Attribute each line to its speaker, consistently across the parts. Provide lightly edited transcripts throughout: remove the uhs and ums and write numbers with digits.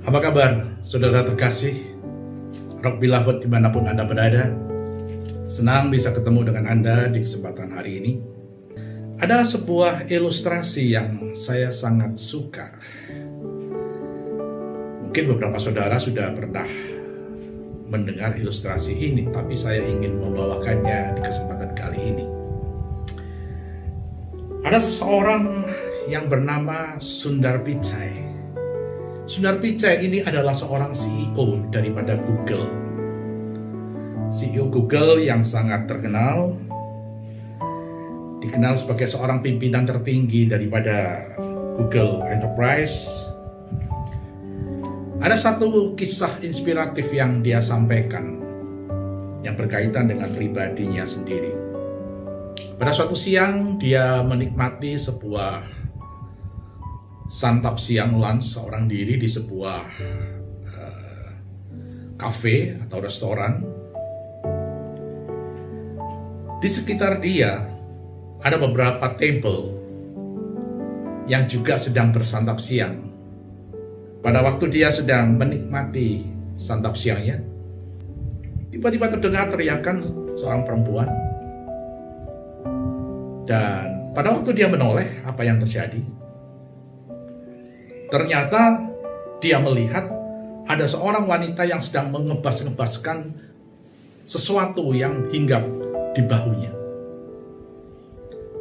Speaker 1: Apa kabar, saudara terkasih, Rock Beloved dimanapun Anda berada? Senang bisa ketemu dengan Anda di kesempatan hari ini. Ada sebuah ilustrasi yang saya sangat suka. Mungkin beberapa saudara sudah pernah mendengar ilustrasi ini, tapi saya ingin membawakannya di kesempatan kali ini. Ada seseorang yang bernama Sundar Pichai. Sundar Pichai ini adalah seorang CEO daripada Google. CEO Google yang sangat terkenal, dikenal sebagai seorang pimpinan tertinggi daripada Google Enterprise. Ada satu kisah inspiratif yang dia sampaikan yang berkaitan dengan pribadinya sendiri. Pada suatu siang dia menikmati sebuah santap siang lunch seorang diri di sebuah kafe atau restoran. Di sekitar dia ada beberapa table yang juga sedang bersantap siang. Pada waktu dia sedang menikmati santap siangnya, tiba-tiba terdengar teriakan seorang perempuan. Dan pada waktu dia menoleh, apa yang terjadi? Ternyata dia melihat ada seorang wanita yang sedang mengebas-ngebaskan sesuatu yang hinggap di bahunya.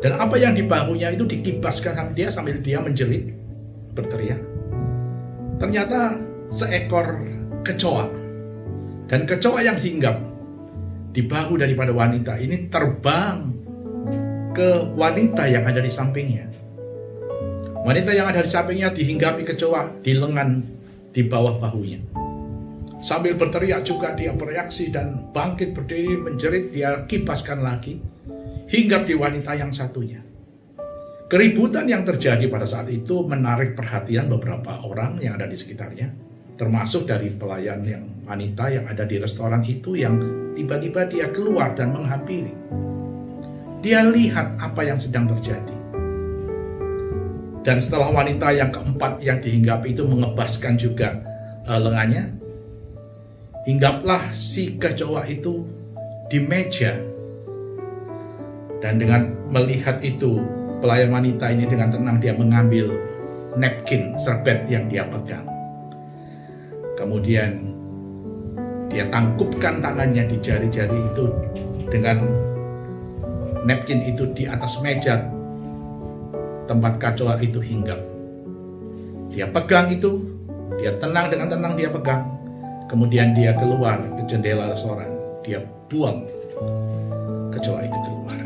Speaker 1: Dan apa yang di bahunya itu dikibaskan sambil dia menjerit, berteriak. Ternyata seekor kecoa. Dan kecoa yang hinggap di bahu daripada wanita ini terbang ke wanita yang ada di sampingnya. Wanita yang ada di sampingnya dihinggapi kecoa di lengan di bawah bahunya. Sambil berteriak juga dia bereaksi dan bangkit berdiri menjerit, dia kibaskan lagi, hinggap di wanita yang satunya. Keributan yang terjadi pada saat itu menarik perhatian beberapa orang yang ada di sekitarnya, termasuk dari pelayan yang wanita yang ada di restoran itu yang tiba-tiba dia keluar dan menghampiri. Dia lihat apa yang sedang terjadi. Dan setelah wanita yang keempat yang dihinggapi itu mengebaskan juga lengannya, hinggaplah si kecoa itu di meja. Dan dengan melihat itu, pelayan wanita ini dengan tenang dia mengambil napkin, serbet yang dia pegang. Kemudian dia tangkupkan tangannya di jari-jari itu dengan napkin itu di atas meja tempat kecoa itu hinggap. Dia pegang itu, dia tenang, dengan tenang dia pegang. Kemudian dia keluar ke jendela restoran, dia buang kecoa itu keluar.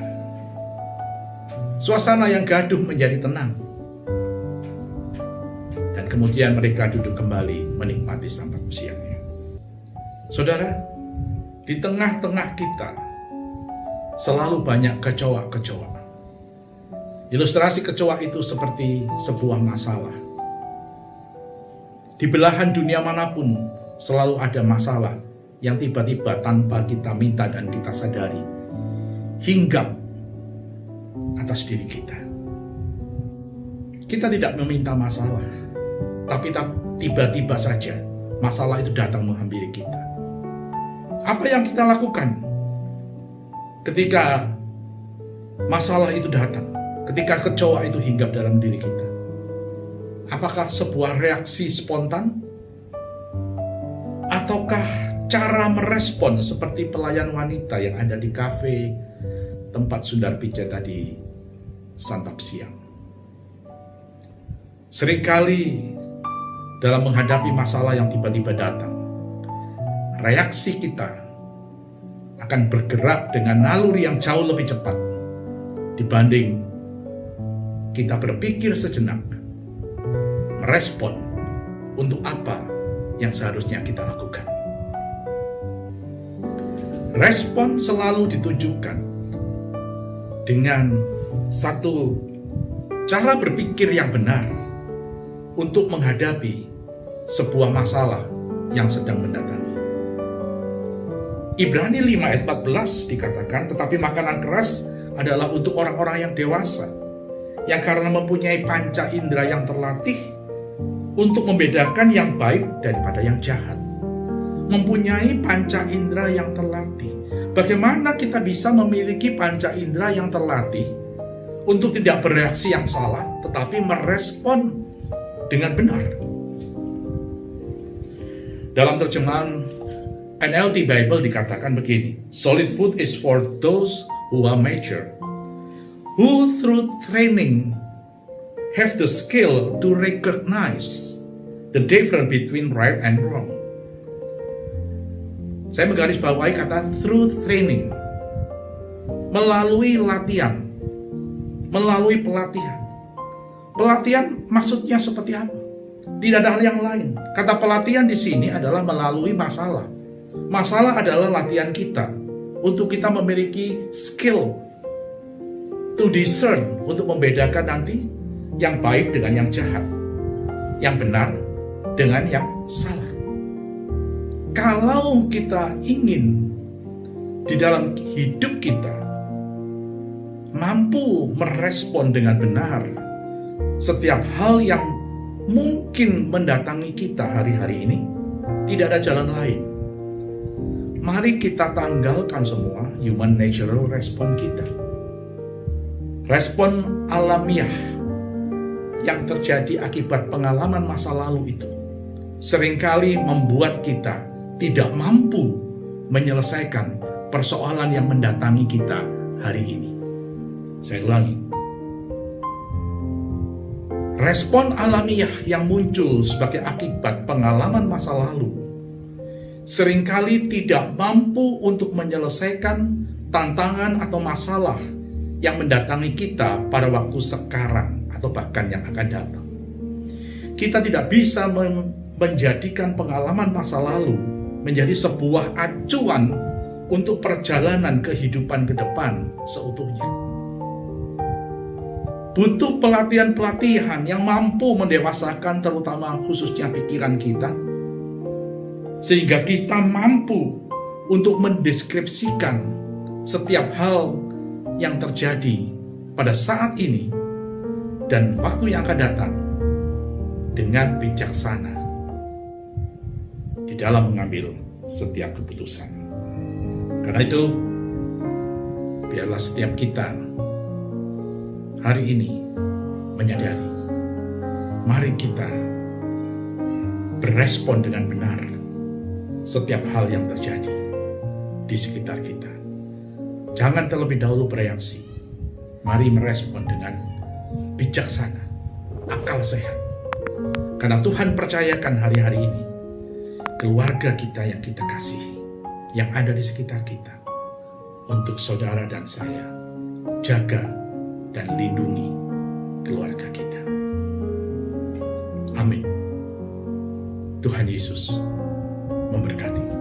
Speaker 1: Suasana yang gaduh menjadi tenang. Dan kemudian mereka duduk kembali menikmati santap siangnya. Saudara, di tengah-tengah kita selalu banyak kecoa-kecoa. Ilustrasi kecoa itu seperti sebuah masalah. Di belahan dunia manapun selalu ada masalah yang tiba-tiba tanpa kita minta dan kita sadari hinggap atas diri kita. Kita tidak meminta masalah, tapi tiba-tiba saja masalah itu datang menghampiri kita. Apa yang kita lakukan ketika masalah itu datang? Ketika kecoa itu hinggap dalam diri kita, apakah sebuah reaksi spontan? Ataukah cara merespon seperti pelayan wanita yang ada di kafe tempat Sundar Pichai tadi santap siang? Seringkali dalam menghadapi masalah yang tiba-tiba datang, reaksi kita akan bergerak dengan naluri yang jauh lebih cepat dibanding kita berpikir sejenak, merespon untuk apa yang seharusnya kita lakukan. Respon selalu ditunjukkan dengan satu cara berpikir yang benar untuk menghadapi sebuah masalah yang sedang mendatangi. Ibrani 5 ayat 14 dikatakan, tetapi makanan keras adalah untuk orang-orang yang dewasa, yang karena mempunyai panca indera yang terlatih untuk membedakan yang baik daripada yang jahat. Mempunyai panca indera yang terlatih. Bagaimana kita bisa memiliki panca indera yang terlatih untuk tidak bereaksi yang salah, tetapi merespon dengan benar? Dalam terjemahan NLT Bible dikatakan begini, solid food is for those who are mature, who through training have the skill to recognize the difference between right and wrong. Saya menggarisbawahi kata through training, melalui latihan, melalui pelatihan. Pelatihan maksudnya seperti apa? Tidak ada hal yang lain. Kata pelatihan di sini adalah melalui masalah. Masalah adalah latihan kita untuk kita memiliki skill to discern, untuk membedakan nanti yang baik dengan yang jahat, yang benar dengan yang salah. Kalau kita ingin di dalam hidup kita mampu merespon dengan benar setiap hal yang mungkin mendatangi kita hari-hari ini, tidak ada jalan lain. Mari kita tanggalkan semua human natural respon kita. Respon alamiah yang terjadi akibat pengalaman masa lalu itu seringkali membuat kita tidak mampu menyelesaikan persoalan yang mendatangi kita hari ini. Saya ulangi. Respon alamiah yang muncul sebagai akibat pengalaman masa lalu seringkali tidak mampu untuk menyelesaikan tantangan atau masalah yang mendatangi kita pada waktu sekarang atau bahkan yang akan datang. Kita tidak bisa menjadikan pengalaman masa lalu menjadi sebuah acuan untuk perjalanan kehidupan ke depan seutuhnya. Butuh pelatihan-pelatihan yang mampu mendewasakan terutama khususnya pikiran kita, sehingga kita mampu untuk mendeskripsikan setiap hal yang terjadi pada saat ini dan waktu yang akan datang dengan bijaksana di dalam mengambil setiap keputusan. Karena itu, biarlah setiap kita hari ini menyadari, mari kita berespon dengan benar setiap hal yang terjadi di sekitar kita. Jangan terlebih dahulu bereaksi. Mari merespon dengan bijaksana, akal sehat. Karena Tuhan percayakan hari-hari ini keluarga kita yang kita kasihi, yang ada di sekitar kita, untuk saudara dan saya, jaga dan lindungi keluarga kita. Amin. Tuhan Yesus memberkati.